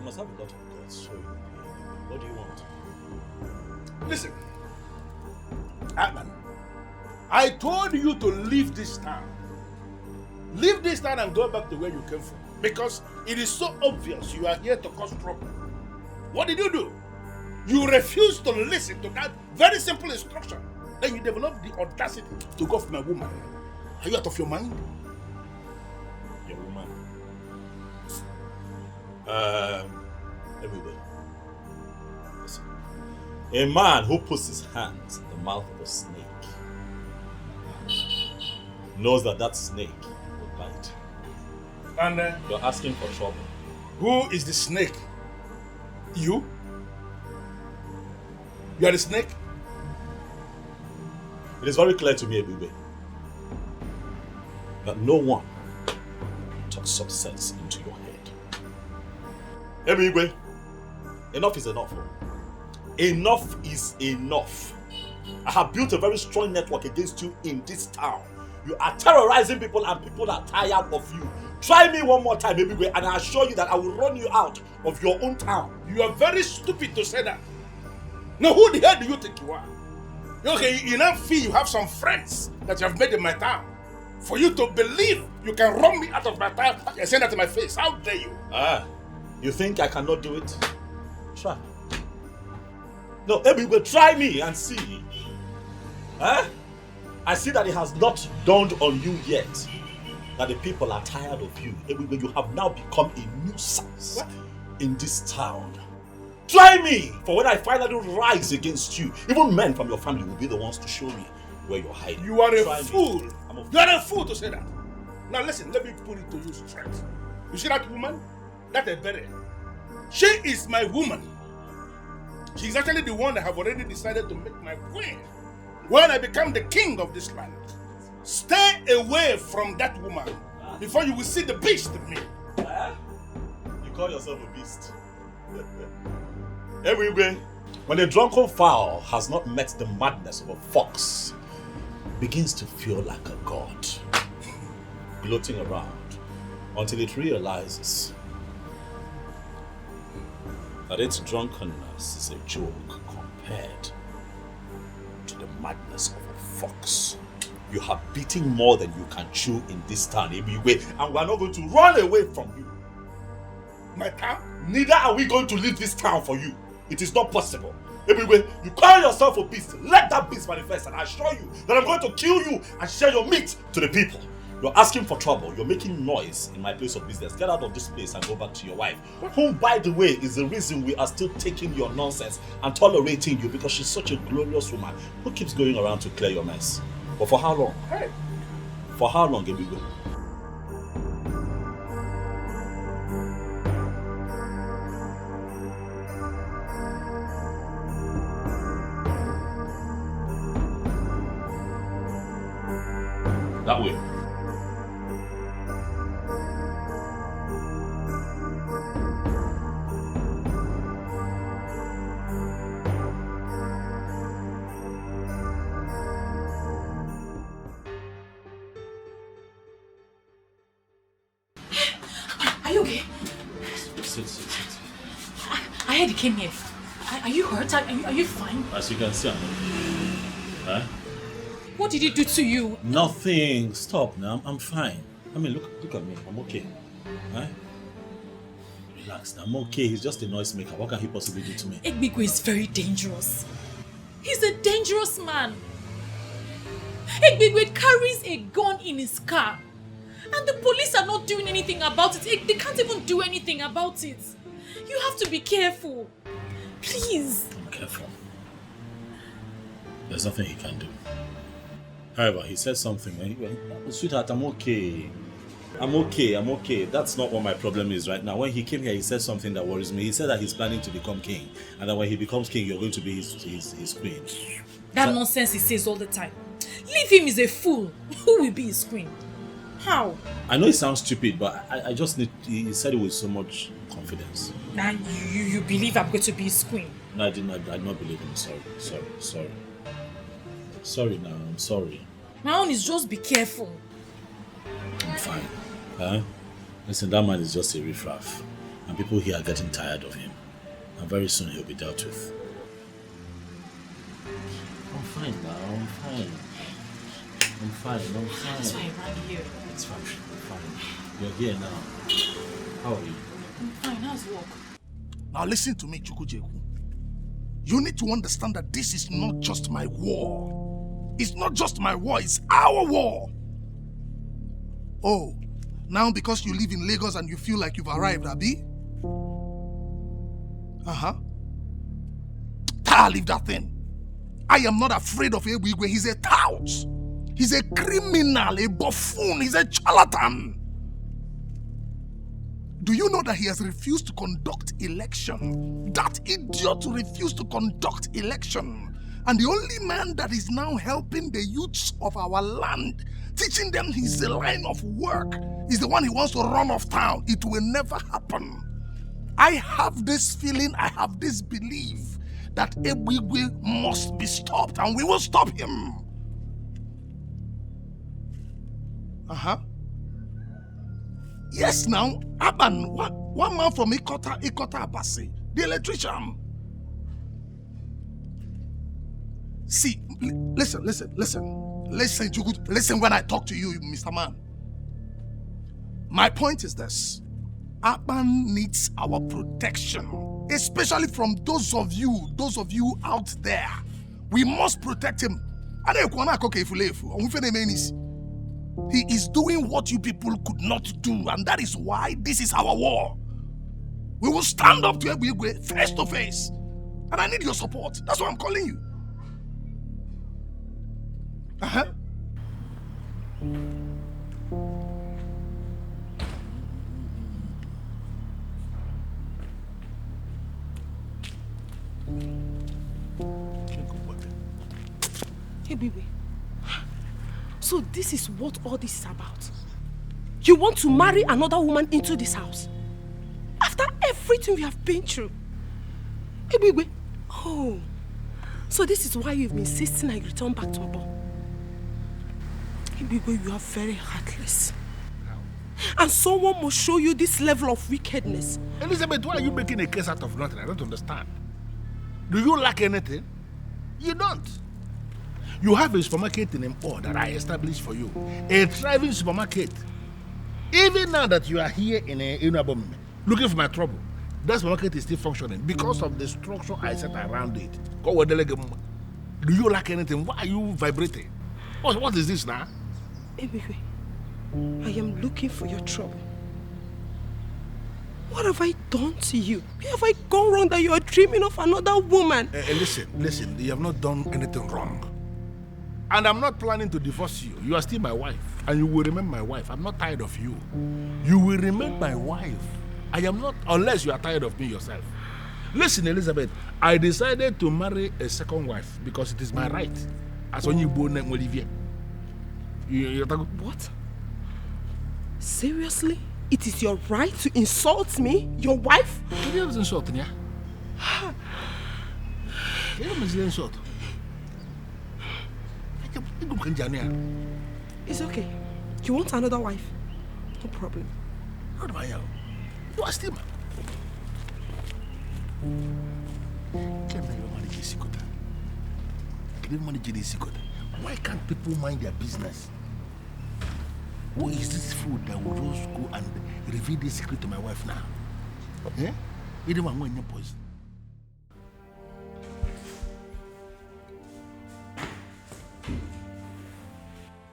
must have a lot of guts. So, what do you want? Listen, Atman, I told you to leave this town. Leave this town and go back to where you came from. Because it is so obvious you are here to cause trouble. What did you do? You refused to listen to that very simple instruction. Then you developed the audacity to go for my woman. Are you out of your mind? Your woman? Everybody. Listen. A man who puts his hands in the mouth of a snake knows that that snake will bite. And you're asking for trouble. Who is the snake? You? You are the snake? It is very clear to me, Ebube, that no one talks some sense into your head. Ebube, enough is enough. Enough is enough. I have built a very strong network against you in this town. You are terrorizing people and people are tired of you. Try me one more time, Ebube, and I assure you that I will run you out of your own town. You are very stupid to say that. Now, who the hell do you think you are? Okay, you now feel you have some friends that you have made in my town. For you to believe you can run me out of my town and say that to my face. How dare you? You think I cannot do it? Try. No, Ebube, try me and see. I see that it has not dawned on you yet that the people are tired of you. Ebube, you have now become a nuisance in this town. Try me! For when I finally rise against you, even men from your family will be the ones to show me where you're hiding. You are a fool. You are a fool to say that. Now listen, let me put it to you straight. You see that woman? That a berry. She is my woman. She's actually the one that have already decided to make my queen when I become the king of this land. Stay away from that woman before you will see the beast in me. You call yourself a beast? Everywhere, when a drunken fowl has not met the madness of a fox, begins to feel like a god, gloating around until it realizes that its drunkenness is a joke compared to the madness of a fox. You have beaten more than you can chew in this town, Ebube, and we are not going to run away from you. My town? Neither are we going to leave this town for you. It is not possible. Ebube, you call yourself a beast. Let that beast manifest, and I assure you that I'm going to kill you and share your meat to the people. You're asking for trouble. You're making noise in my place of business. Get out of this place and go back to your wife, whom, by the way, is the reason we are still taking your nonsense and tolerating you, because she's such a glorious woman who keeps going around to clear your mess. But for how long? Hey. For how long, Ebube? That way. Are you okay? Sit. I heard you came here. Are you hurt? Are you fine? As you can see, I'm okay. Huh? What did he do to you? Nothing. Stop now. I'm fine. I mean, look at me. I'm okay. Huh? Relax. I'm okay. He's just a noisemaker. What can he possibly do to me? Egbigwe is very dangerous. He's a dangerous man. Egbigwe carries a gun in his car. And the police are not doing anything about it. They can't even do anything about it. You have to be careful. Please. I'm careful. There's nothing he can do. However, he said something. Sweetheart, I'm okay. I'm okay. That's not what my problem is right now. When he came here, he said something that worries me. He said that he's planning to become king. And that when he becomes king, you're going to be his queen. That nonsense he says all the time. Leave him, he's a fool. Who will be his queen? How? I know it sounds stupid, but I just need... He said it with so much confidence. Now you believe I'm going to be his queen? No, I did not believe him. Sorry. Sorry now, I'm sorry. My own is just be careful. I'm fine. Huh? Listen, that man is just a riffraff. And people here are getting tired of him. And very soon he'll be dealt with. I'm fine now, I'm fine. That's why I ran here. It's fine, I'm fine. You're here now. How are you? I'm fine. How's work? Now listen to me, Chukwujeku. You need to understand that this is not just my war. It's not just my war, it's our war. Oh, now because you live in Lagos and you feel like you've arrived, Abi? Leave that thing. I am not afraid of Ebigwe. He's a tout. He's a criminal, a buffoon. He's a charlatan. Do you know that he has refused to conduct election? That idiot refused to conduct election. And the only man that is now helping the youths of our land, teaching them his line of work, is the one he wants to run off town. It will never happen. I have this feeling, I have this belief that Ebigwe must be stopped, and we will stop him. Yes, now, Aban, one man from Ikota Abasi, the electrician. See, listen, when I talk to you, Mr. Man. My point is this. Aban needs our protection, especially from those of you out there. We must protect him. He is doing what you people could not do, and that is why this is our war. We will stand up to Ebigwe face to face, and I need your support. That's why I'm calling you. Hey, baby. So this is what all this is about. You want to marry another woman into this house? After everything we have been through? Hey, baby. Oh. So this is why you've been insisting I return back to Abo. Hey, baby, you are very heartless. And someone must show you this level of wickedness. Elizabeth, why are you making a case out of nothing? I don't understand. Do you lack anything? You don't. You have a supermarket in Mpo that I established for you. A thriving supermarket. Even now that you are here in Unraveling, looking for my trouble, that supermarket is still functioning because of the structure I set around it. Do you lack anything? Why are you vibrating? What is this now? Ebigwe, I am looking for your trouble. What have I done to you? Where have I gone wrong that you are dreaming of another woman? Listen, you have not done anything wrong. And I'm not planning to divorce you. You are still my wife. And you will remain my wife. I'm not tired of you. You will remain my wife. I am not, unless you are tired of me yourself. Listen, Elizabeth, I decided to marry a second wife because it is my right. As when you born Olivier. What? Seriously? It is your right to insult me? Your wife? You don't insult me. You don't insult. It's okay. You want another wife? No problem. What about you? You are still why can't people mind their business? Who is this fool that will just go and reveal this secret to my wife now? Eh? You don't want your poison.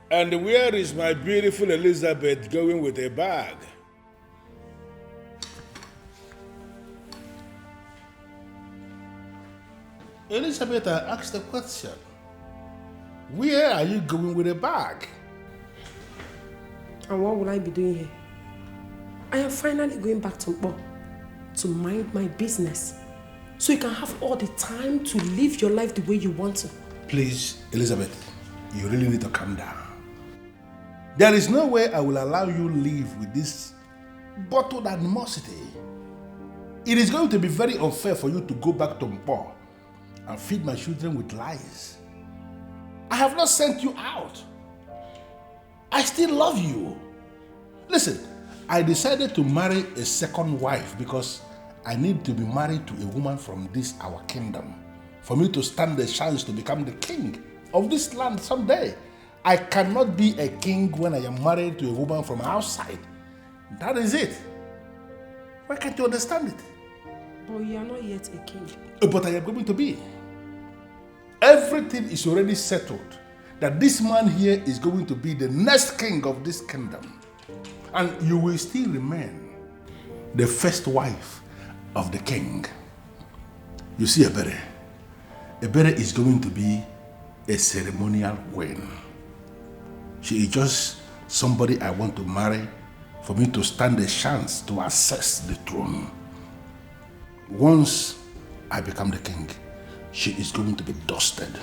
And where is my beautiful Elizabeth going with a bag? Elizabeth, I asked the question. Where are you going with a bag? And what will I be doing here? I am finally going back to Mpo to mind my business, so you can have all the time to live your life the way you want to. Please, Elizabeth, you really need to calm down. There is no way I will allow you live with this bottled animosity. It is going to be very unfair for you to go back to Mpo and feed my children with lies. I have not sent you out. I still love you. Listen, I decided to marry a second wife because I need to be married to a woman from this our kingdom for me to stand the chance to become the king of this land someday. I cannot be a king when I am married to a woman from outside. That is it. Why can't you understand it? But you are not yet a king. But I am going to be. Everything is already settled that this man here is going to be the next king of this kingdom. And you will still remain the first wife of the king. You see, Ebere is going to be a ceremonial queen. She is just somebody I want to marry for me to stand a chance to access the throne. Once I become the king, she is going to be dusted.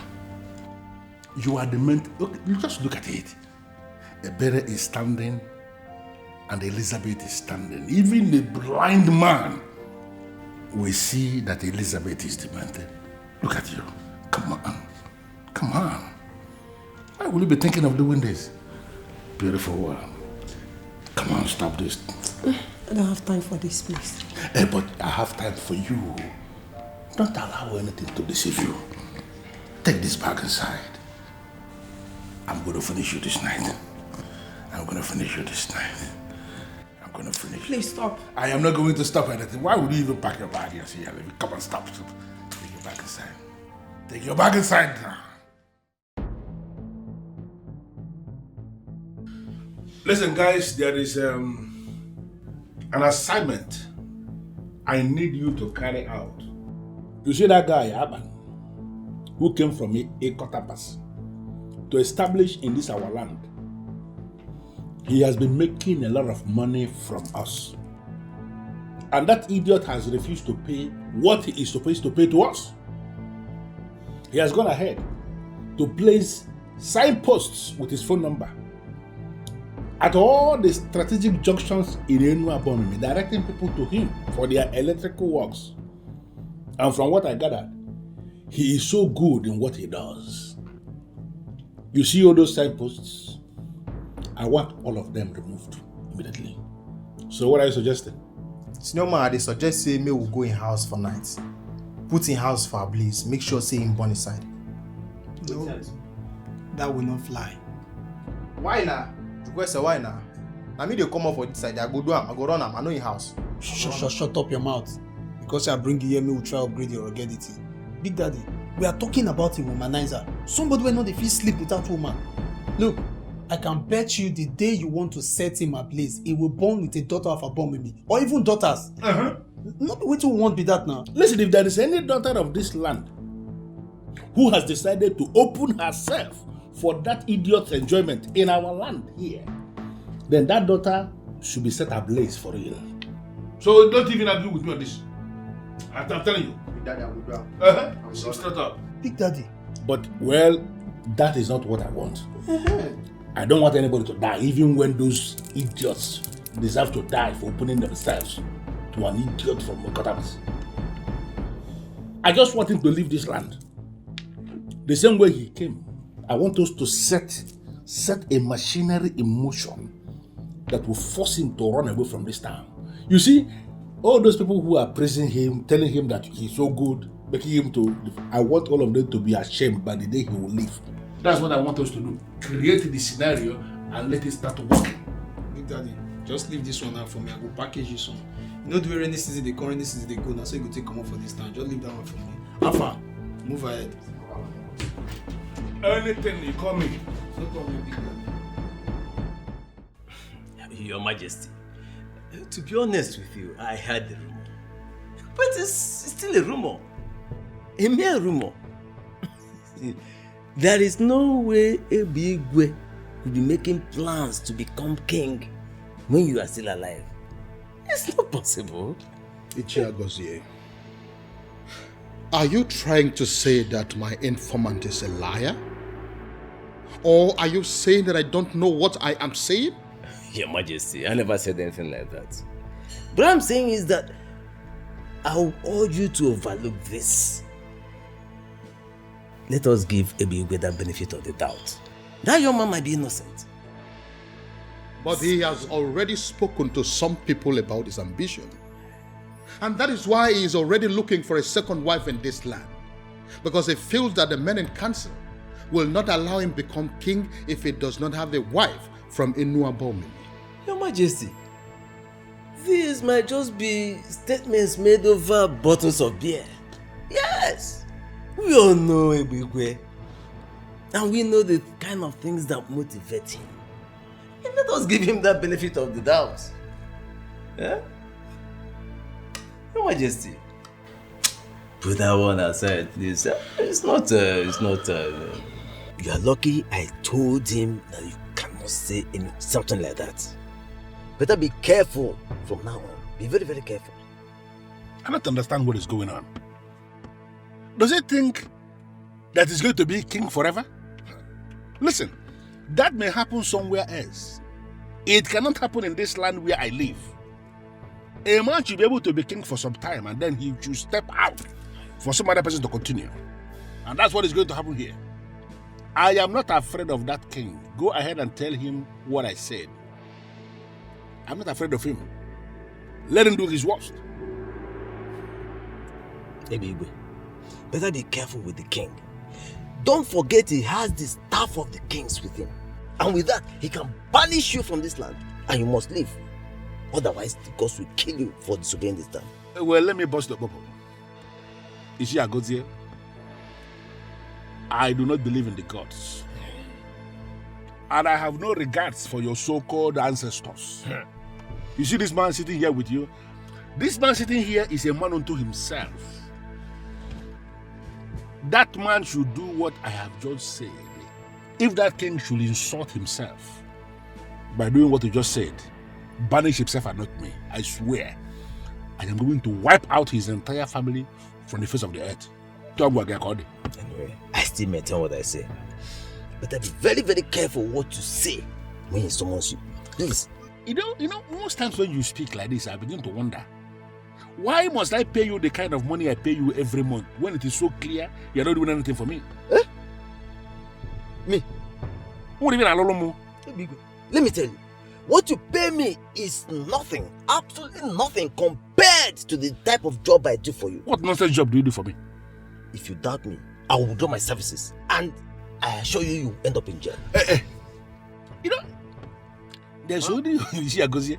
You are the man. Look, you just look at it. Ebere is standing and Elizabeth is standing. Even the blind man will see that Elizabeth is demented. Look at you. Come on. Come on. Why will you be thinking of doing this? Beautiful world. Come on, stop this. I don't have time for this, please. But I have time for you. Don't allow anything to deceive you. Take this bag inside. I'm going to finish you this night. I'm going to finish you this night. I'm going to finish you. Please stop. I am not going to stop anything. Why would you even pack your bag here? See, come on, stop. Take your bag inside. Take your bag inside now. Listen, guys, there is an assignment I need you to carry out. You see that guy, Aban, who came from Ekotapas to establish in this our land. He has been making a lot of money from us. And that idiot has refused to pay what he is supposed to pay to us. He has gone ahead to place signposts with his phone number at all the strategic junctions in Enua, directing people to him for their electrical works. And from what I gathered, he is so good in what he does. You see all those signposts? I want all of them removed immediately. So what are you suggesting? Senior man, they suggest say me will go in house for night. Put in house for a blaze. Make sure say him born inside. No, that will not fly. Why now? Request why now? I mean they come up for this side. I go do am. I go run am. I know in house. Shut up your mouth. Because I bring you here, me will try to upgrade your ruggedity. Big Daddy, we are talking about a womanizer. Somebody will not if he sleep without woman. Look, I can bet you the day you want to set him ablaze, he will born with a daughter of a born with me. Or even daughters. Not the way to want be that now. Listen, if there is any daughter of this land who has decided to open herself for that idiot's enjoyment in our land here, then that daughter should be set ablaze for real. So don't even agree with me on this. I'm telling you. Big Daddy, I will do am. Straight up. Big Daddy. But, well, that is not what I want. I don't want anybody to die, even when those idiots deserve to die for opening themselves to an idiot from Mokotamas. I just want him to leave this land. The same way he came. I want us to set a machinery in motion that will force him to run away from this town. You see, all those people who are praising him, telling him that he's so good, making him to, I want all of them to be ashamed by the day he will leave. That's what I want us to do. Create the scenario and let it start working. Big Daddy, just leave this one out for me. I will package you some. You know the way rainy season they come, rainy season they go. Now so you go take come up for this time. Just leave that one for me. Alpha, move ahead. Anything you call me. No problem, Big Daddy. Your Majesty, to be honest with you, I heard the rumor. But it's still a rumor. A mere rumor. There is no way a big way could be making plans to become king when you are still alive. It's not possible. Ichiagozie, are you trying to say that my informant is a liar? Or are you saying that I don't know what I am saying? Your Majesty, I never said anything like that. What I'm saying is that I will urge you to overlook this. Let us give Ebigwe the benefit of the doubt. That young man might be innocent. But he has already spoken to some people about his ambition. And that is why he is already looking for a second wife in this land. Because he feels that the men in council will not allow him become king if he does not have a wife from Inuabomini. Your Majesty, these might just be statements made over bottles of beer. Yes, we all know Ebigwe. And we know the kind of things that motivate him. And let us give him that benefit of the doubt. Yeah? Your Majesty, put that one aside, please. It's not. You are lucky I told him that you cannot say something like that. Better be careful from now on. Be very, very careful. I don't understand what is going on. Does he think that he's going to be king forever? Listen, that may happen somewhere else. It cannot happen in this land where I live. A man should be able to be king for some time and then he should step out for some other person to continue. And that's what is going to happen here. I am not afraid of that king. Go ahead and tell him what I said. I'm not afraid of him. Let him do his worst. Ebigwe, better be careful with the king. Don't forget he has the staff of the kings with him. And with that, he can banish you from this land. And you must leave. Otherwise, the gods will kill you for disobeying this time. Well, let me bust the bubble. Is she a god here? I do not believe in the gods. And I have no regards for your so-called ancestors. You see this man sitting here with you? This man sitting here is a man unto himself. That man should do what I have just said. If that king should insult himself by doing what he just said, banish himself and not me, I swear, I am going to wipe out his entire family from the face of the earth. Anyway, I still maintain what I say. Better be very, very careful what you say when he summons you. Please. You know, most times when you speak like this, I begin to wonder, why must I pay you the kind of money I pay you every month when it is so clear you're not doing anything for me? Eh? Me? What do you mean, let me tell you, what you pay me is nothing, absolutely nothing compared to the type of job I do for you. What nonsense job do you do for me? If you doubt me, I will withdraw my services and I assure you, you end up in jail. You know, there's only, you see, Agozie,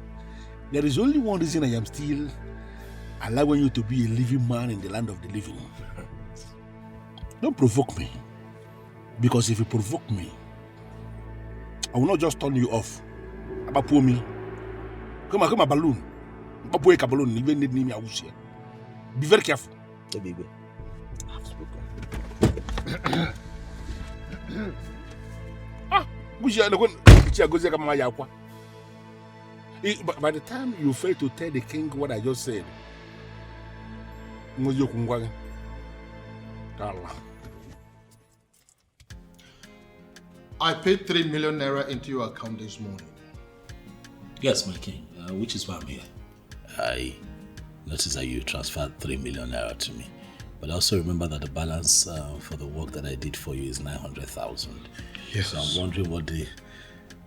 there is only one reason I am still allowing you to be a living man in the land of the living. Don't provoke me. Because if you provoke me, I will not just turn you off. About me. Come on, balloon. About balloon, even need me. Be very careful. Hey, baby. I've spoken. By the time you fail to tell the king what I just said, I paid 3 million naira into your account this morning. Yes, my king, which is why I'm here. I noticed that you transferred 3 million naira to me. But also remember that the balance for the work that I did for you is 900,000. Yes. So I'm wondering what the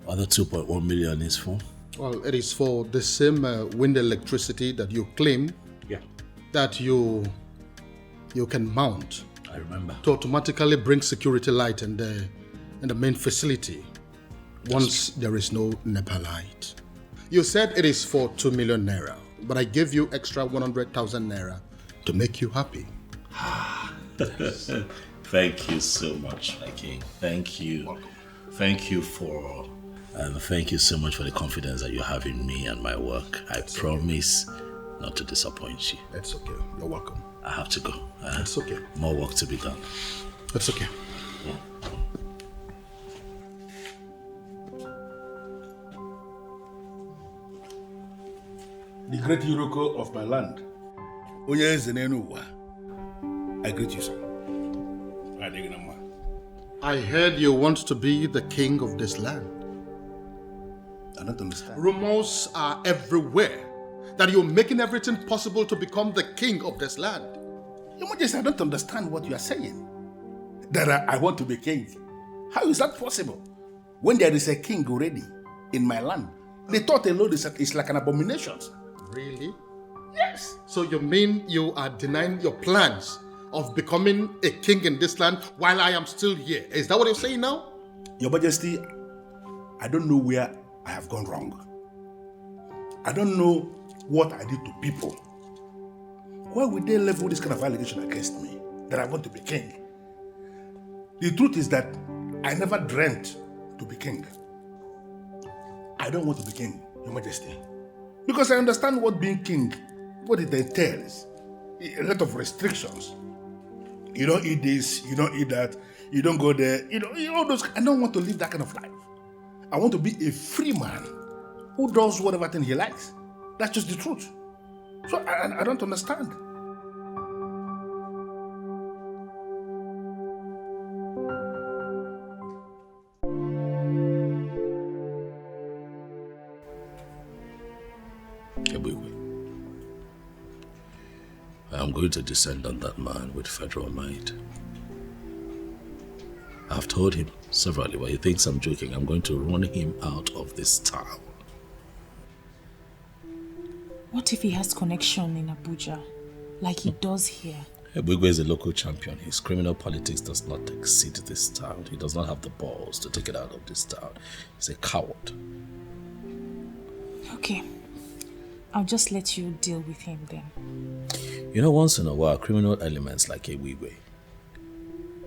other 2.1 million is for. Well, it is for the same wind electricity that you claim that you can mount. I remember. To automatically bring security light in the main facility once there is no NEPA light. You said it is for 2 million naira, but I gave you extra 100,000 naira to make you happy. Thank you so much, my king. Thank you. Welcome. Thank you thank you so much for the confidence that you have in me and my work. I promise not to disappoint you. It's okay. You're welcome. I have to go. It's okay. More work to be done. It's okay. Yeah. The great Iroko of my land, I greet you, sir. I heard you want to be the king of this land. I don't understand. Rumors are everywhere that you're making everything possible to become the king of this land. Your Majesty, I don't understand what you are saying. That I want to be king. How is that possible? When there is a king already in my land The thought alone is like an abomination. Really? Yes. So you mean you are denying your plans of becoming a king in this land while I am still here? Is that what you're saying now? Your Majesty, I don't know where I have gone wrong. I don't know what I did to people. Why would they level this kind of allegation against me that I want to be king? The truth is that I never dreamt to be king. I don't want to be king, Your Majesty. Because I understand what being king, what it entails. A lot of restrictions. You don't eat this, you don't eat that, you don't go there, all those. I don't want to live that kind of life. I want to be a free man who does whatever thing he likes. That's just the truth. So I don't understand. I'm going to descend on that man with federal might. I've told him severally, but he thinks I'm joking. I'm going to run him out of this town. What if he has connection in Abuja, like he does here? Ebugwe is a local champion. His criminal politics does not exceed this town. He does not have the balls to take it out of this town. He's a coward. Okay. I'll just let you deal with him then. You know, once in a while, criminal elements like Ebugwe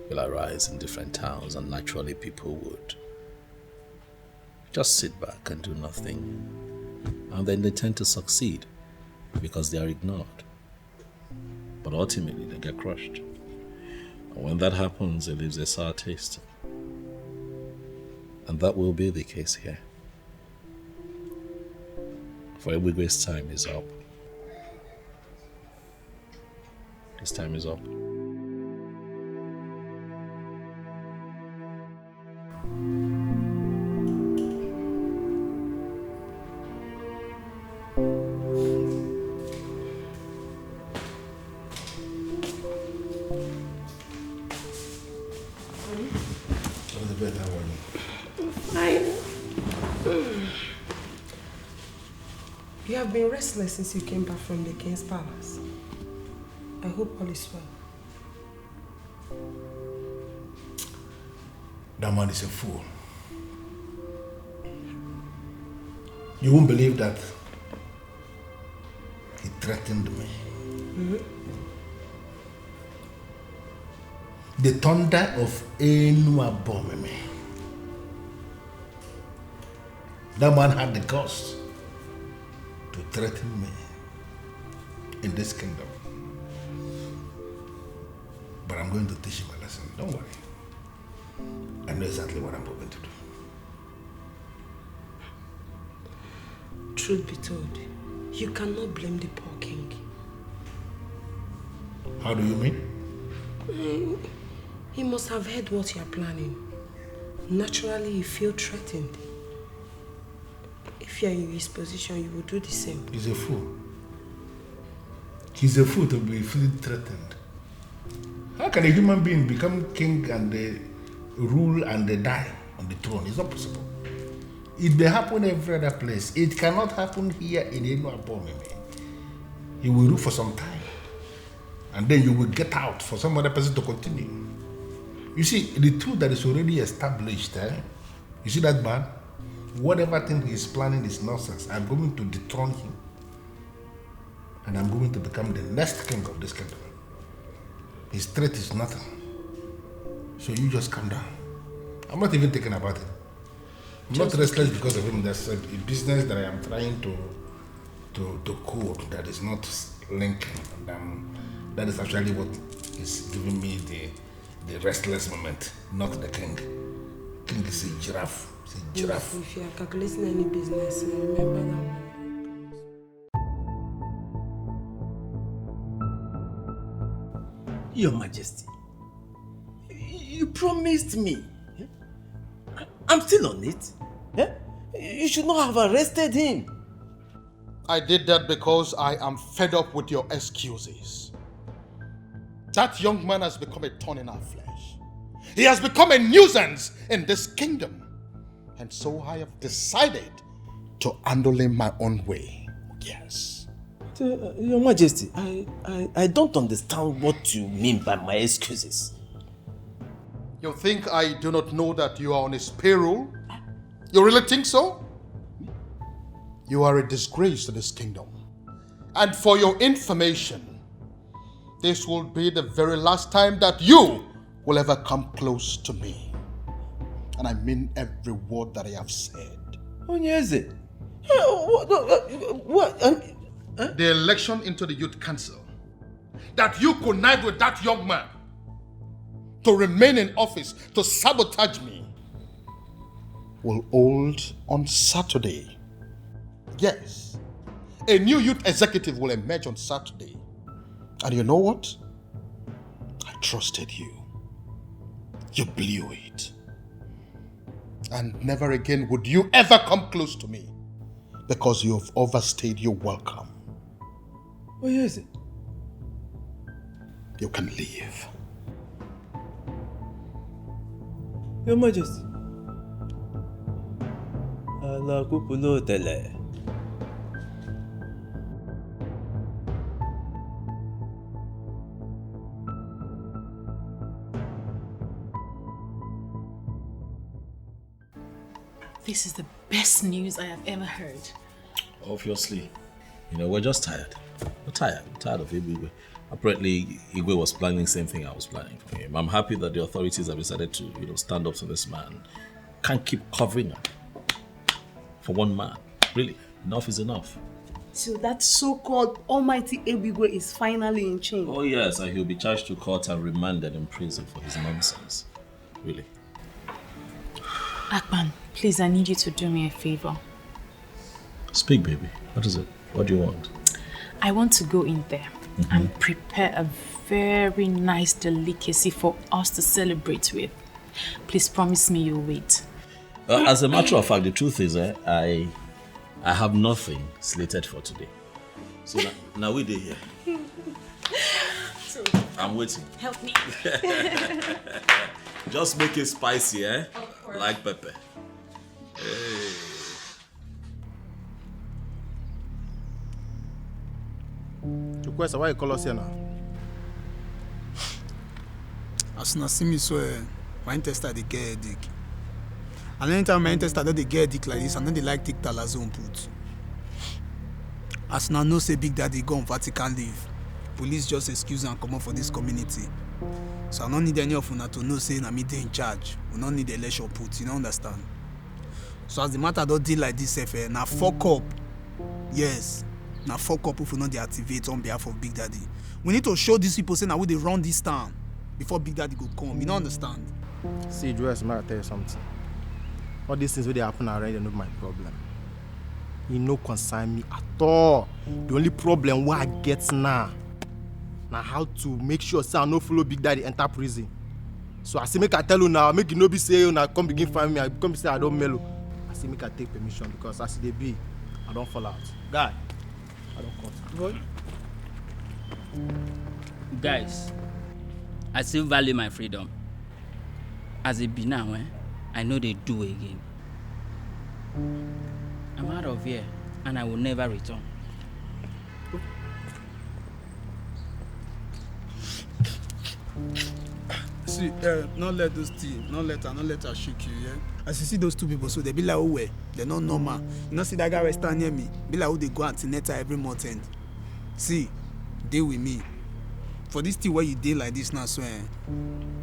will arise in different towns, and naturally people would just sit back and do nothing. And then they tend to succeed because they are ignored. But ultimately they get crushed. And when that happens, it leaves a sour taste. And that will be the case here. For Ebugwe's time is up. His time is up. You have been restless since you came back from the king's palace. I hope all is well. That man is a fool. You won't believe that he threatened me. Mm-hmm. The thunder of Enua Bomeme. That man had the guts to threaten me in this kingdom. But I'm going to teach him a lesson. Don't worry. I know exactly what I'm going to do. Truth be told, you cannot blame the poor king. How do you mean? He must have heard what you are planning. Naturally, you feel threatened. If you are in his position, you will do the same. He's a fool. He's a fool to be feeling threatened. How can a human being become king and rule and die on the throne? It's not possible. It may happen every other place. It cannot happen here in Enuabo. He will rule for some time. And then you will get out for some other person to continue. You see, the truth that is already established, you see that man? Whatever thing he's planning is nonsense. I'm going to dethrone him. And I'm going to become the next king of this kingdom. His threat is nothing. So you just calm down. I'm not even thinking about it. I'm not restless because of him. There's a business that I am trying to code that is not linking. And that is actually what is giving me the restless moment, not the king. King is a giraffe. It's a giraffe. If you are calculating any business, remember that. Your Majesty, you promised me. I'm still on it. You should not have arrested him. I did that because I am fed up with your excuses. That young man has become a thorn in our flesh. He has become a nuisance in this kingdom. And so I have decided to handling my own way. Yes. Your Majesty, I don't understand what you mean by my excuses. You think I do not know that you are on his payroll? You really think so? You are a disgrace to this kingdom. And for your information, this will be the very last time that you will ever come close to me. And I mean every word that I have said. Onyeze, what? The election into the youth council, that you connived with that young man to remain in office, to sabotage me, will hold on Saturday. Yes, a new youth executive will emerge on Saturday. And you know what? I trusted you. You blew it. And never again would you ever come close to me, because you have overstayed your welcome. Oh, yes. You can leave. Your Majesty. Allah kupulo tele. This is the best news I have ever heard. Obviously. You know, we're just tired. We're tired. We're tired of Igwe. Apparently, Igwe was planning the same thing I was planning for him. I'm happy that the authorities have decided to, stand up to this man. Can't keep covering up for one man. Really, enough is enough. So that so-called almighty Ebigwe is finally in chain. Oh yes, and he'll be charged to court and remanded in prison for his nonsense. Really. Akpan, please, I need you to do me a favor. Speak, baby. What is it? What do you want? I want to go in there and prepare a very nice delicacy for us to celebrate with. Please promise me you'll wait. As a matter of fact, the truth is, I have nothing slated for today. So now we're here. So, I'm waiting. help me. Just make it spicy, eh? Like pepper. Hey. Request, why you call us here now? As soon as see me so, my intestine they get headache. And anytime my intestine they get headache like this, and then they like take talazone put. As now no say Big Daddy go on Vatican leave. Police just excuse and come up for this community. So I don't need any of una to know say na me dey in charge. We don't need election put, you don't understand? So as the matter don't deal like this, now fuck up. Yes. Now fuck up if we not deactivate on behalf of Big Daddy. We need to show these people say now we they run this town before Big Daddy go come. You don't understand? See, Joyce, may I tell you something? All these things where they happen already are not my problem. You no concern me at all. The only problem what I get now how to make sure say I no follow Big Daddy enter prison. So I say make I tell you now, make you no be say you now come begin find me, I come say I don't mellow. I say make I take permission because as they be, I don't fall out. Guy, I don't cut. Boy. Guys, I still value my freedom. As it be now, I know they do again. I'm out of here and I will never return. See, not let those things, not let her shake you, yeah? As you see those two people, so they be like, oh, well, they're not normal. You know, see that guy right stand near me, be like, oh, they go antenatal every month end. See, deal with me. For this thing where you deal like this now, so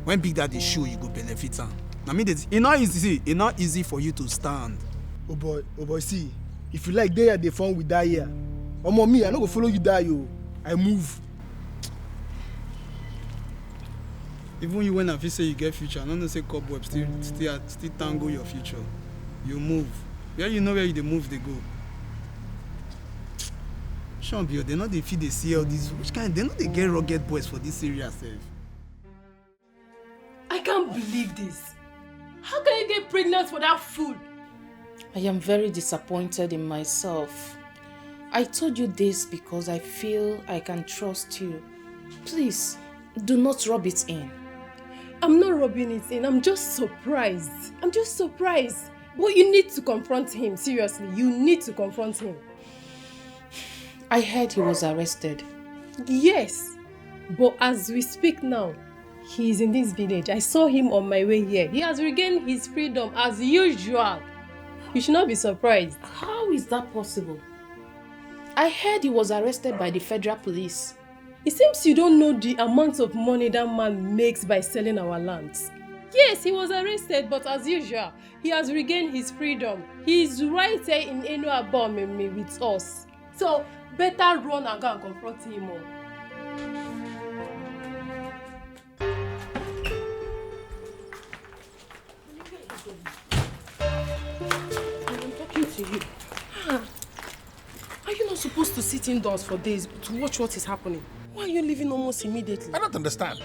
when Big Daddy show, you go benefit am. I mean, it's not easy for you to stand. Oh boy, see, if you like there, the phone with that here. Omo me, I no go follow you die, yo. I move. Even you when I feel say you get future, I don't know say cobweb still tangle your future. You move. Where you know where you they move, they go. Shambio, they know they feed they see all these. Which kind? They know they get rugged boys for this area, self. I can't believe this. How can you get pregnant for that fool? I am very disappointed in myself. I told you this because I feel I can trust you. Please, do not rub it in. I'm not rubbing it in. I'm just surprised. But you need to confront him, seriously. You need to confront him. I heard he was arrested. Yes, but as we speak now, he is in this village. I saw him on my way here. He has regained his freedom as usual. You should not be surprised. How is that possible? I heard he was arrested by the federal police. It seems you don't know the amount of money that man makes by selling our lands. Yes, he was arrested, but as usual, he has regained his freedom. He is right here in Enuabomeme with us. So, better run and go and confront him all. I'm talking to you. Are you not supposed to sit indoors for days to watch what is happening? Why are you leaving almost immediately? I don't understand.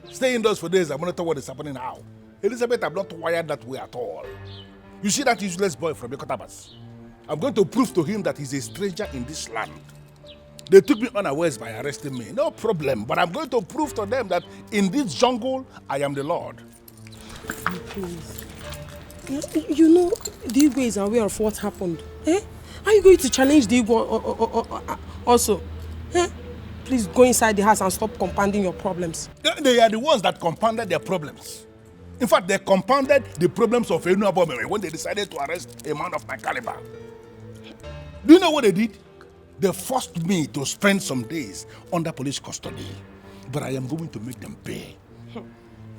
Stay indoors for days and monitor what is happening now. Elizabeth, I'm not wired that way at all. You see that useless boy from Yokotabas? I'm going to prove to him that he's a stranger in this land. They took me unawares by arresting me. No problem. But I'm going to prove to them that in this jungle, I am the Lord. Please. You know, the Igwe is aware of what happened. Eh? Are you going to challenge the Igwe also? Eh? Please go inside the house and stop compounding your problems. They are the ones that compounded their problems. In fact, they compounded the problems of Enuabomeme when they decided to arrest a man of my caliber. Do you know what they did? They forced me to spend some days under police custody. But I am going to make them pay.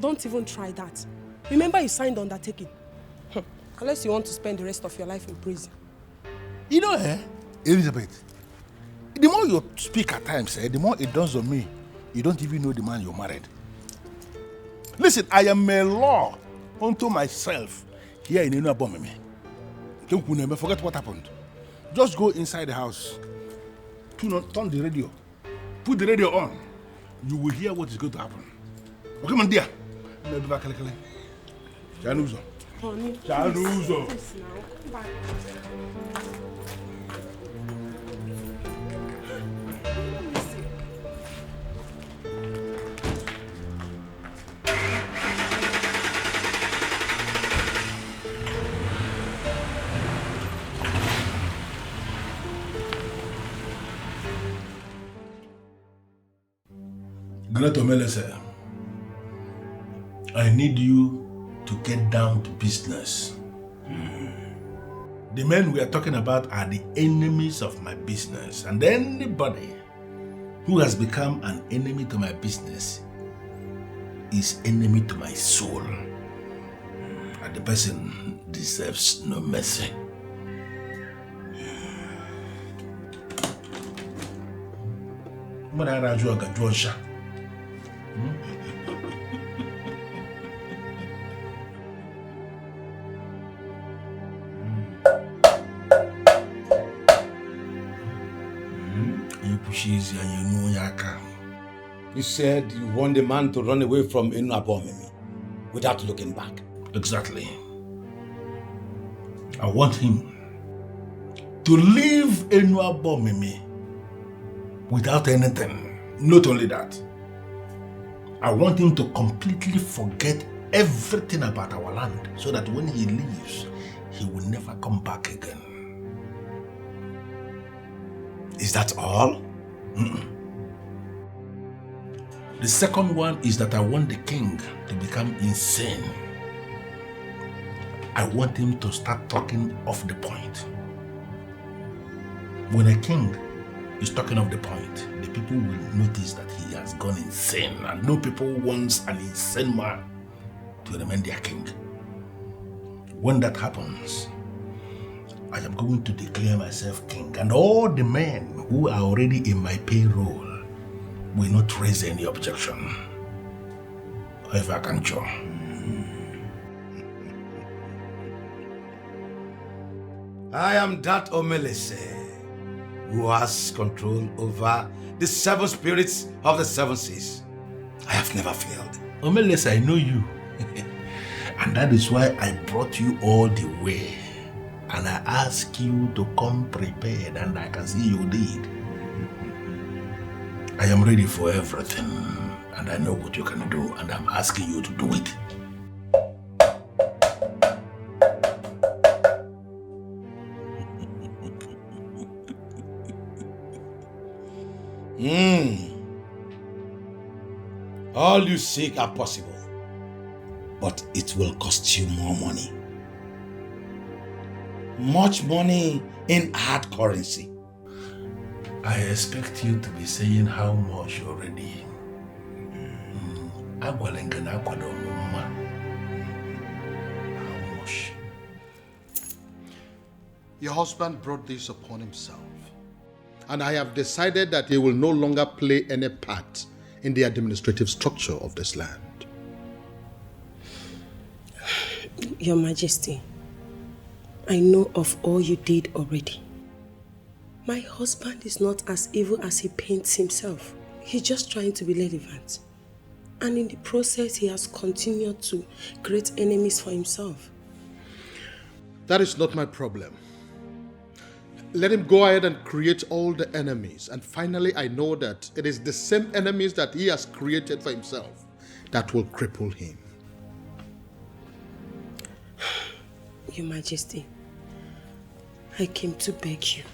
Don't even try that. Remember you signed undertaking. Unless you want to spend the rest of your life in prison. You know, Elizabeth, the more you speak at times, the more it dawns on me, you don't even know the man you married. Listen, I am a law unto myself here in Enuabomeme. Don't you never forget what happened. Just go inside the house, turn the radio, put the radio on. You will hear what is going to happen. Okay, man, dear. Chanuzo. Chanuzo. Melese, I need you to get down to business. The men we are talking about are the enemies of my business, and anybody who has become an enemy to my business is enemy to my soul, and the person deserves no mercy. Chizzy and you know Yaka. You said you want the man to run away from Enuabomeme without looking back. Exactly. I want him to leave Enuabomeme without anything. Not only that, I want him to completely forget everything about our land so that when he leaves, he will never come back again. Is that all? The second one is that I want the king to become insane. I want him to start talking off the point. When a king is talking off the point, the people will notice that he has gone insane, and no people wants an insane man to remain their king. When that happens, I am going to declare myself king, and all the men who are already in my payroll will not raise any objection. If I can show. I am that Omelese who has control over the 7 spirits of the 7 seas. I have never failed. Omelese, I know you. And that is why I brought you all the way. And I ask you to come prepared, and I can see you did. I am ready for everything, and I know what you can do, and I'm asking you to do it. All you seek are possible, but it will cost you more money. Much money in hard currency. I expect you to be saying how much already. How much? Your husband brought this upon himself. And I have decided that he will no longer play any part in the administrative structure of this land. Your Majesty, I know of all you did already. My husband is not as evil as he paints himself. He's just trying to be relevant. And in the process, he has continued to create enemies for himself. That is not my problem. Let him go ahead and create all the enemies. And finally, I know that it is the same enemies that he has created for himself that will cripple him. Your Majesty, I came to beg you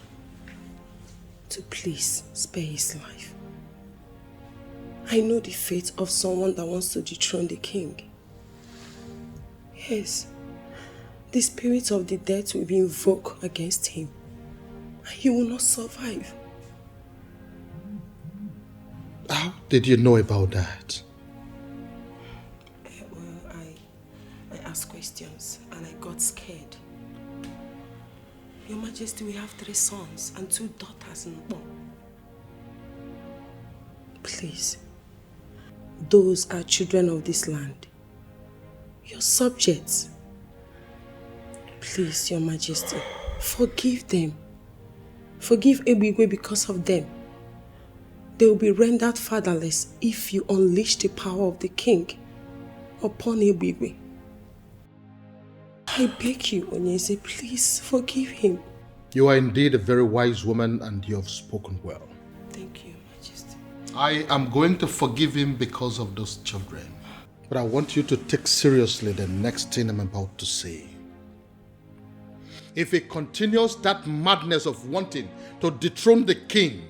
to please spare his life. I know the fate of someone that wants to dethrone the king. Yes, the spirit of the dead will be invoked against him, and he will not survive. How did you know about that? Well, I asked questions and I got scared. Your Majesty, we have 3 sons and 2 daughters in law. Please, those are children of this land. Your subjects. Please, Your Majesty, forgive them. Forgive Ebigwe because of them. They will be rendered fatherless if you unleash the power of the king upon Ebigwe. I beg you, Onyeze, please forgive him. You are indeed a very wise woman and you have spoken well. Thank you, Majesty. I am going to forgive him because of those children. But I want you to take seriously the next thing I'm about to say. If he continues that madness of wanting to dethrone the king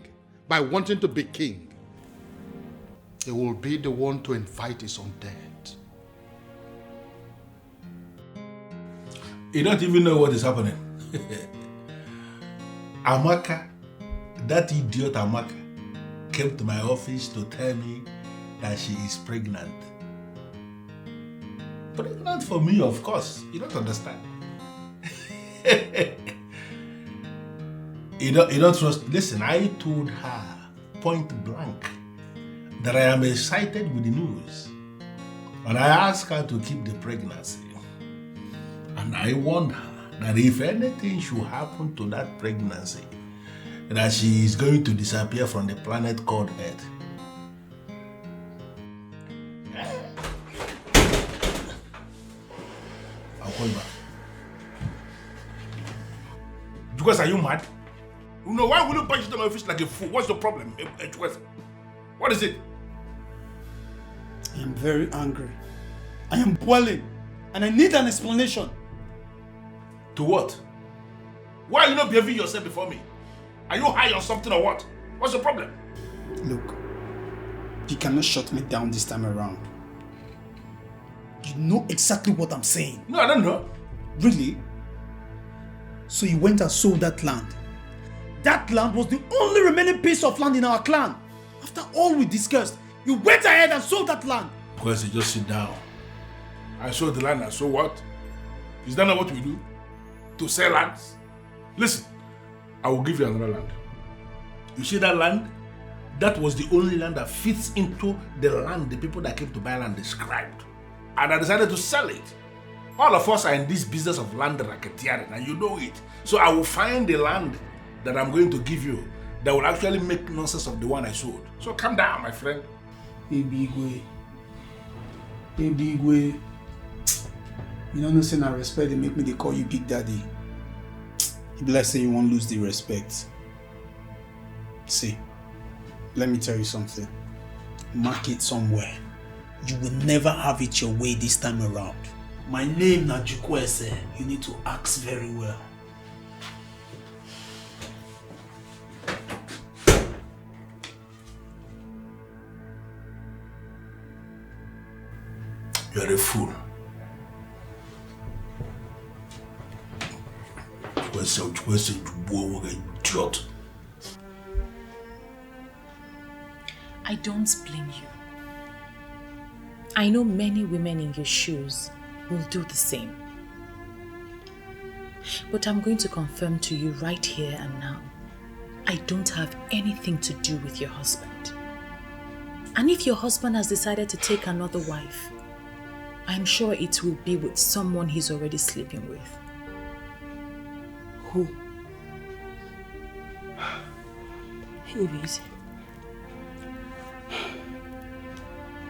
by wanting to be king, he will be the one to invite his own death. You don't even know what is happening. Amaka, that idiot Amaka, came to my office to tell me that she is pregnant. Pregnant for me, of course. You don't understand. You don't trust. Listen, I told her point blank that I am excited with the news. And I asked her to keep the pregnancy. And I warned her that if anything should happen to that pregnancy, that she is going to disappear from the planet called Earth. I'll call you back. Because are you mad? No, why will you punch them in my face like a fool? What's the problem? What is it? I am very angry. I am boiling. And I need an explanation. To what? Why are you not behaving yourself before me? Are you high on something or what? What's the problem? Look, you cannot shut me down this time around. You know exactly what I'm saying. No, I don't know. Really? So you went and sold that land. That land was the only remaining piece of land in our clan. After all we discussed, you went ahead and sold that land. Kwesi, just sit down. I sold the land and so what? Is that not what we do? To sell lands? Listen, I will give you another land. You see that land? That was the only land that fits into the land the people that came to buy land described. And I decided to sell it. All of us are in this business of land racketeering and you know it. So I will find the land that I'm going to give you that will actually make nonsense of the one I sold. So calm down, my friend. Ebigwe. Ebigwe. You don't know, saying I respect, they make me, they call you Big Daddy. You be like say you won't lose the respect. See, let me tell you something. Mark it somewhere. You will never have it your way this time around. My name na Jukwese. You need to ask very well. You're a fool. Where's the idiot? I don't blame you. I know many women in your shoes will do the same. But I'm going to confirm to you right here and now, I don't have anything to do with your husband. And if your husband has decided to take another wife, I'm sure it will be with someone he's already sleeping with. Who? Anyways,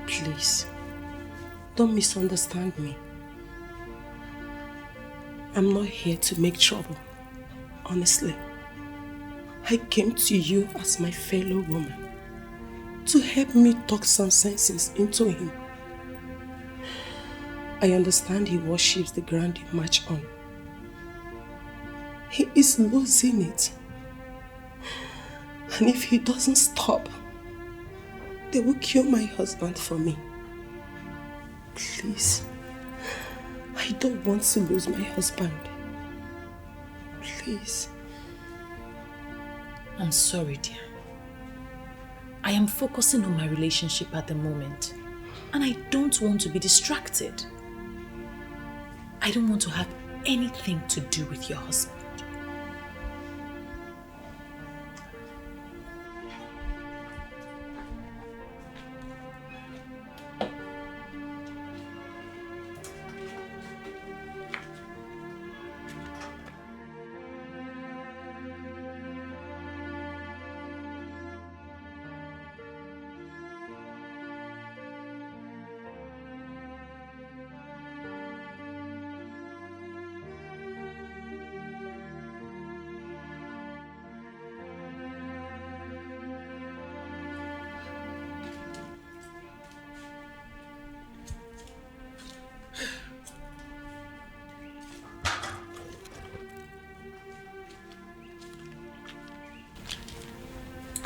please, don't misunderstand me. I'm not here to make trouble, honestly. I came to you as my fellow woman to help me talk some senses into him. I understand he worships the ground he march on. He is losing it. And if he doesn't stop, they will kill my husband for me. Please, I don't want to lose my husband. Please. I'm sorry, dear. I am focusing on my relationship at the moment, and I don't want to be distracted. I don't want to have anything to do with your husband.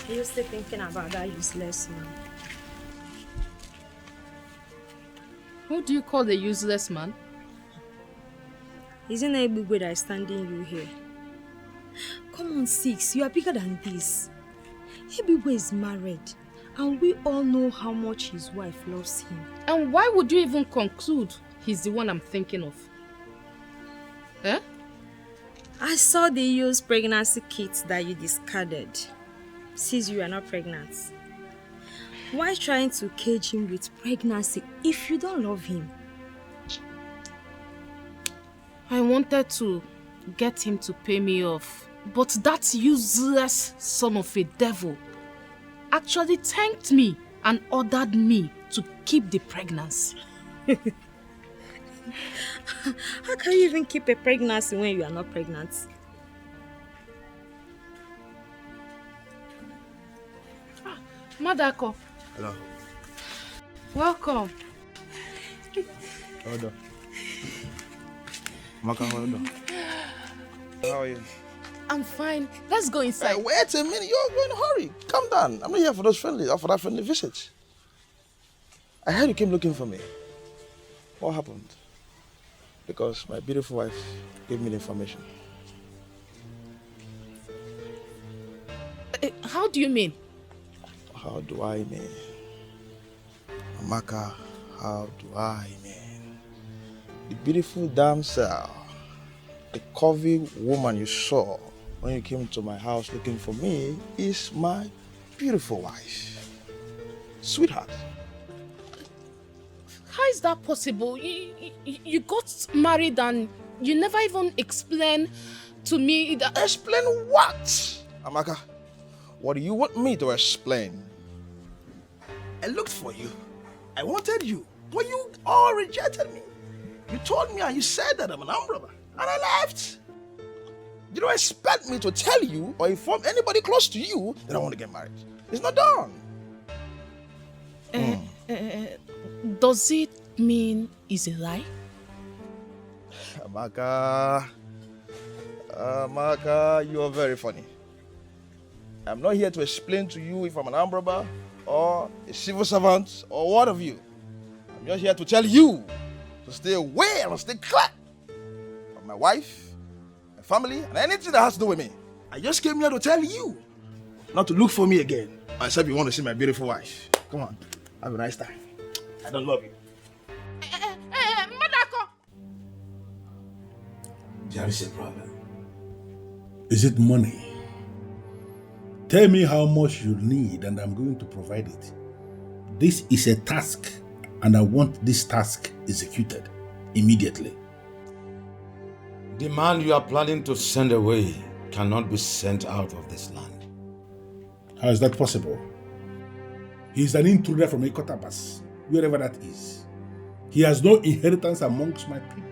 Are you still thinking about that useless man? Who do you call the useless man? Isn't it Ebigwe that is standing you here? Come on, Six, you are bigger than this. Ebigwe is married, and we all know how much his wife loves him. And why would you even conclude he's the one I'm thinking of? Eh? I saw the used pregnancy kit that you discarded. Since you are not pregnant. Why trying to cage him with pregnancy if you don't love him? I wanted to get him to pay me off, but that useless son of a devil actually thanked me and ordered me to keep the pregnancy. How can you even keep a pregnancy when you are not pregnant? Madako. Hello. Welcome. Hold on. Maka, hold on. How are you? I'm fine. Let's go inside. Wait a minute. You're in a hurry. Calm down. I'm not here for those friendly or for that friendly visit. I heard you came looking for me. What happened? Because my beautiful wife gave me the information. How do you mean? How do I mean? Amaka, how do I mean? The beautiful damsel, the curvy woman you saw when you came to my house looking for me is my beautiful wife. Sweetheart. How is that possible? You got married and you never even explained to me that... Explain what? Amaka, what do you want me to explain? I looked for you. I wanted you. But you all rejected me. You told me and you said that I'm an armed robber. And I left. You don't expect me to tell you or inform anybody close to you that I want to get married. It's not done. Does it mean it's a lie? Amaka, you are very funny. I'm not here to explain to you if I'm an armed robber or a civil servant or what of you. I'm I'm just here to tell you to stay away and stay clear of my wife, my family, and anything that has to do with me. I just came here to tell you not to look for me again. Except you want to see my beautiful wife. Come on, have a nice time. I don't love you. Madako! There is a problem. Is it money? Tell me how much you need and I'm going to provide it. This is a task and I want this task executed immediately. The man you are planning to send away cannot be sent out of this land. How is that possible? He is an intruder from Ekotabas, wherever that is. He has no inheritance amongst my people.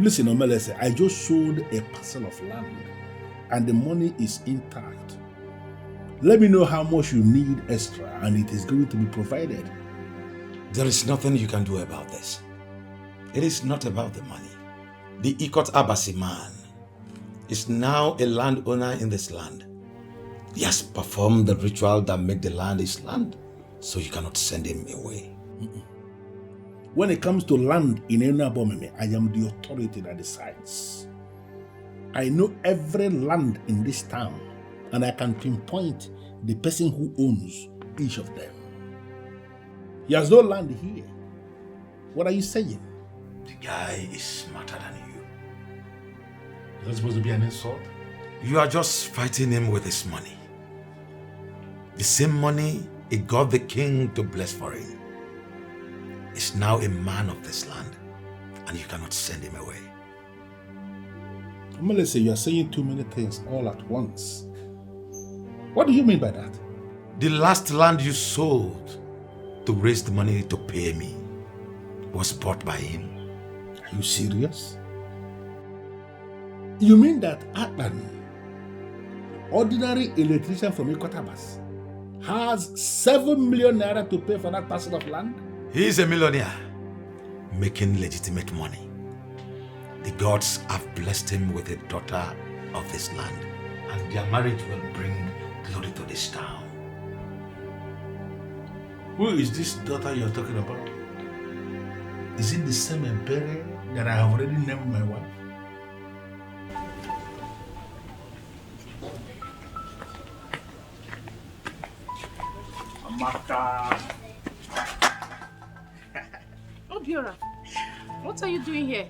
Listen, Omelese, I just sold a parcel of land and the money is intact. Let me know how much you need extra and it is going to be provided. There is nothing you can do about this. It is not about the money. The Ikot Abasi man is now a landowner in this land. He has performed the ritual that makes the land his land, so you cannot send him away. When it comes to land in Enabomeme, I am the authority that decides. I know every land in this town, and I can pinpoint the person who owns each of them. He has no land here. What are you saying? The guy is smarter than you. Is that supposed to be an insult? You are just fighting him with his money. The same money he got the king to bless for him. He's now a man of this land, and you cannot send him away. Melissa, you are saying too many things all at once. What do you mean by that? The last land you sold to raise the money to pay me was bought by him. Are you serious? You mean that Atlan, ordinary electrician from Ikotabas, has 7 million naira to pay for that parcel of land? He is a millionaire, making legitimate money. The gods have blessed him with a daughter of this land, and their marriage will bring glory to this town. Who is this daughter you're talking about? Is it the same Empere that I have already named my wife? Amaka. Obiora, what are you doing here?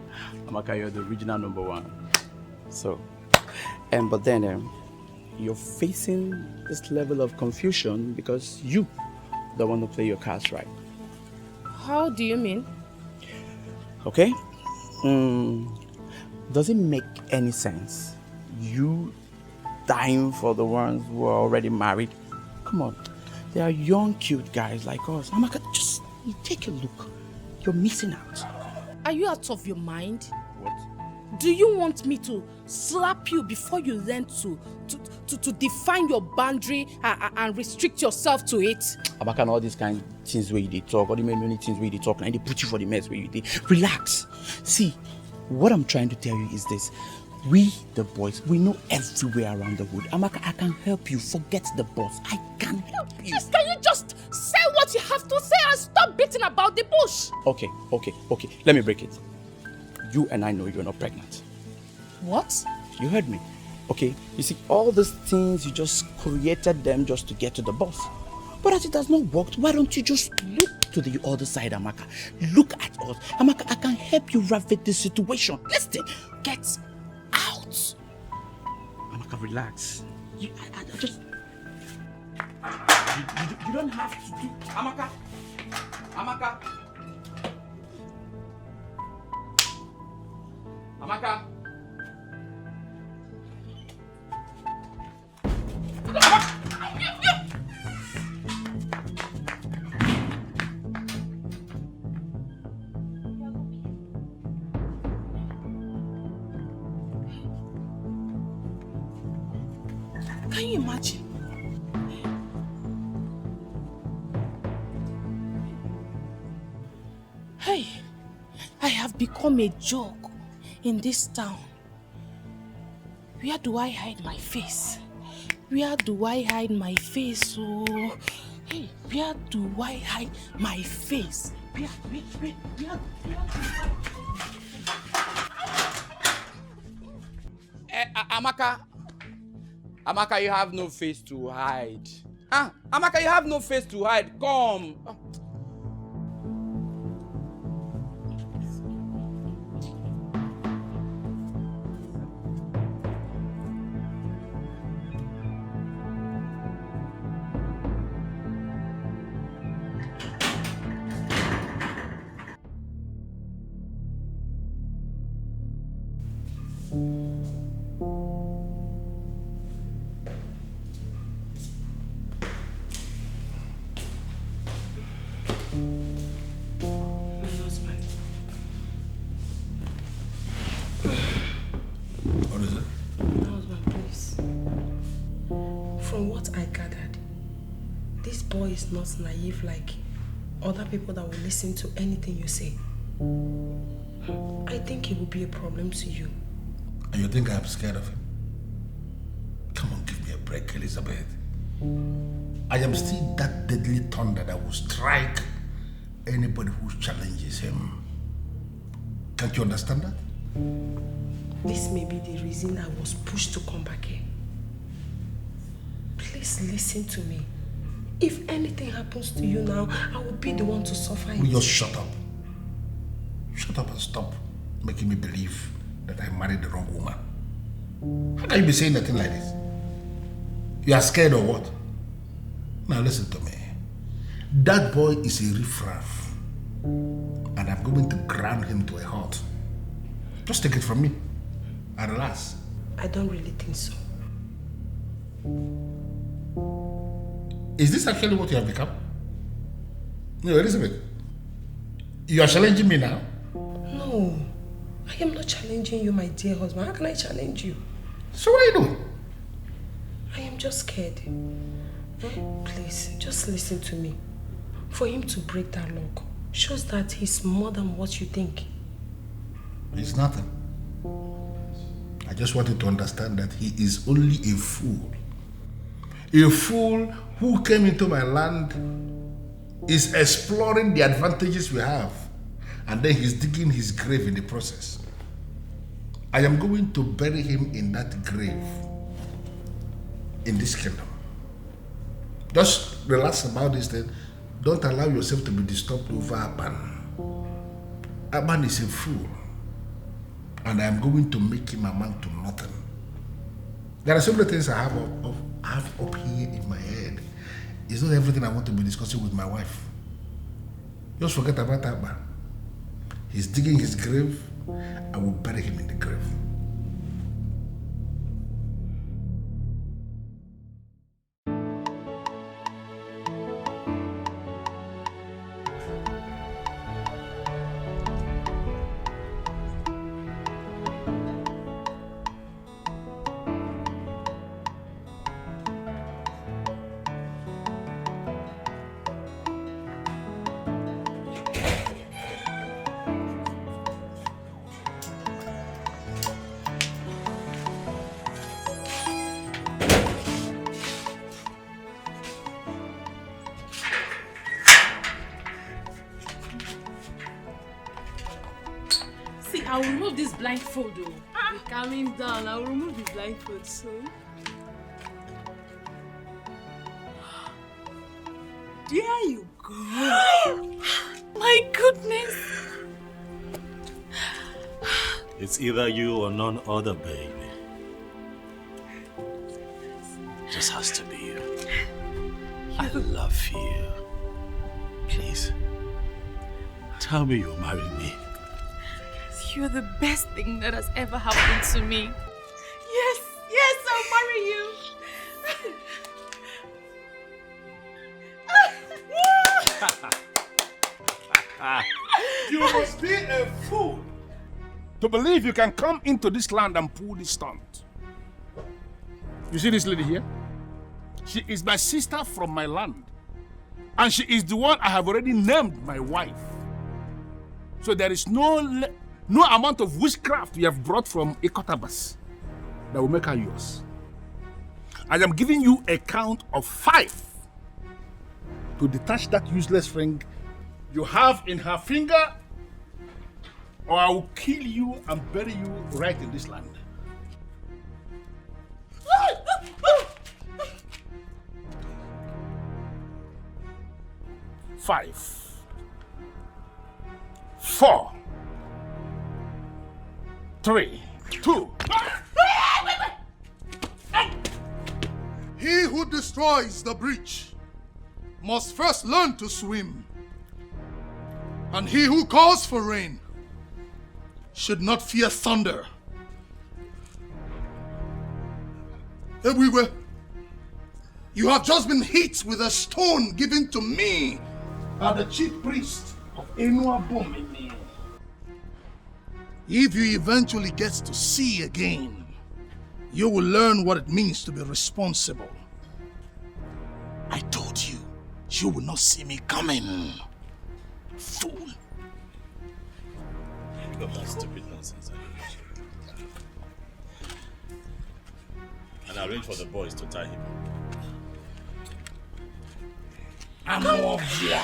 Amaka, you're the original number one. So, but then you're facing this level of confusion because you don't want to play your cards right. How do you mean? Okay? Does it make any sense? You dying for the ones who are already married? Come on. They are young, cute guys like us. Amaka, just take a look. You're missing out. Are you out of your mind? What? Do you want me to slap you before you learn to define your boundary and restrict yourself to it? Amaka, and all these kind of things where you did talk, all the many things where you did talk, and they put you for the mess where you did. Relax. See, what I'm trying to tell you is this. We, the boys, we know everywhere around the wood. Amaka, I can help you. Forget the boss. I can help you. Yes, can you just say what you have to say and stop beating about the bush? Okay. Let me break it. You and I know you're not pregnant. What? You heard me. Okay, you see, all these things, you just created them just to get to the boss. But as it has not worked, why don't you just look to the other side, Amaka? Look at us. Amaka, I can help you ravage this situation. Listen, get out. Amaka, relax. I just... You don't have to do... Amaka. Amaka. Amaka. Can you imagine? Hey, I have become a joke in this town. Where do I hide my face? Where do I hide my face? Oh, hey, where do I hide my face? Amaka, you have no face to hide. Amaka, you have no face to hide. Come. Is not naive like other people that will listen to anything you say. I think it will be a problem to you. And you think I'm scared of him? Come on, give me a break, Elizabeth. I am still that deadly thunder that will strike anybody who challenges him. Can't you understand that? This may be the reason I was pushed to come back here. Please listen to me. If anything happens to you now, I will be the one to suffer it. Will you just shut up? Shut up and stop making me believe that I married the wrong woman. How can you be saying nothing like this? You are scared or what? Now listen to me. That boy is a riffraff. And I'm going to ground him to a halt. Just take it from me. And relax. I don't really think so. Is this actually what you have become? No, Elizabeth. You are challenging me now? No. I am not challenging you, my dear husband. How can I challenge you? So what are you doing? I am just scared. Please, just listen to me. For him to break that lock shows that he's more than what you think. It's nothing. I just wanted to understand that he is only a fool. A fool who came into my land, is exploring the advantages we have, and then he's digging his grave in the process. I am going to bury him in that grave in this kingdom. Just relax about this thing. Don't allow yourself to be disturbed over Aban. Aban is a fool, and I am going to make him amount to nothing. There are so many things I have up here in my head. It's not everything I want to be discussing with my wife. Just forget about that man. He's digging his grave. I will bury him in the grave. I will remove this blindfold though. Be calming down. I will remove the blindfold soon. There you go. My goodness. It's either you or none other, baby. Just has to be you. I love you. Please, tell me you'll marry me. You're the best thing that has ever happened to me. Yes, I'll marry you. You must be a fool to believe you can come into this land and pull this stunt. You see this lady here? She is my sister from my land. And she is the one I have already named my wife. So there is no amount of witchcraft we have brought from Ikotabas that will make her yours. I am giving you a count of 5 to detach that useless ring you have in her finger, or I will kill you and bury you right in this land. 5, 4, 3, 2. He who destroys the breach must first learn to swim. And he who calls for rain should not fear thunder. Everywhere, you have just been hit with a stone given to me by the chief priest of Enuabomene. If you eventually get to see again, you will learn what it means to be responsible. I told you, you will not see me coming. Fool. Look at that stupid nonsense. And arrange for the boys to tie him. I'm over here.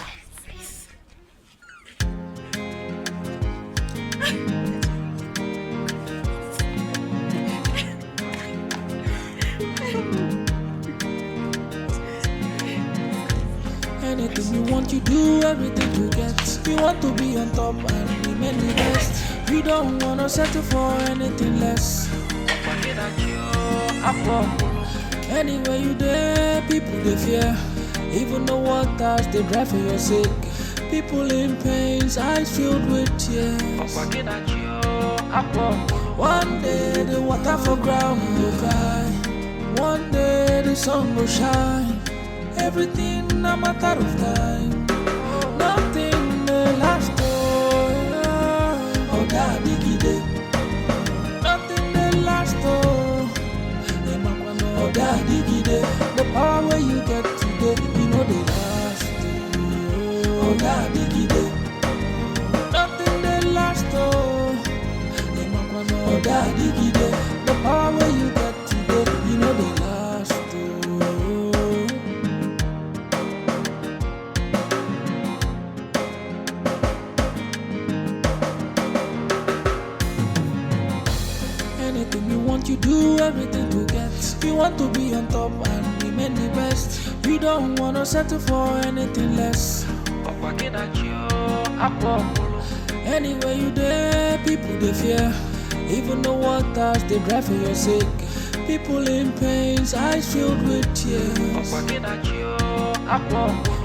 Anything you want, you do, everything you get. You want to be on top and remain the best. You don't wanna settle for anything less. Anywhere you there, people they fear. Even the waters they drive for your sake. People in pains, eyes filled with tears. One day the water for ground will cry. One day the sun will shine. Everything a matter of time. Nothing may last oh God digide. Nothing may last oh God digide. The power where you get today, you know they last oh God digide. Nothing may last oh God digide. The power where you get today, you know they last you do everything to get. You want to be on top and remain the best. You don't wanna settle for anything less. Anywhere you there, people they fear. Even the waters they drive for your sake. People in pains, eyes filled with tears.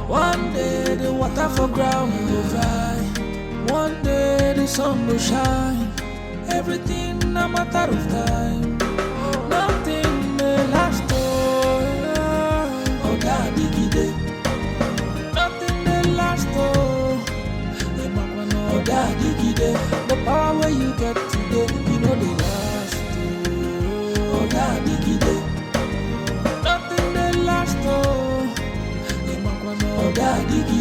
One day the water for ground will dry. One day the sun will shine. Everything a matter of time. Nothing may last oh God digide. Nothing may last oh God digide. The power where you get today, you know they last oh God digide. Nothing may last oh God digide.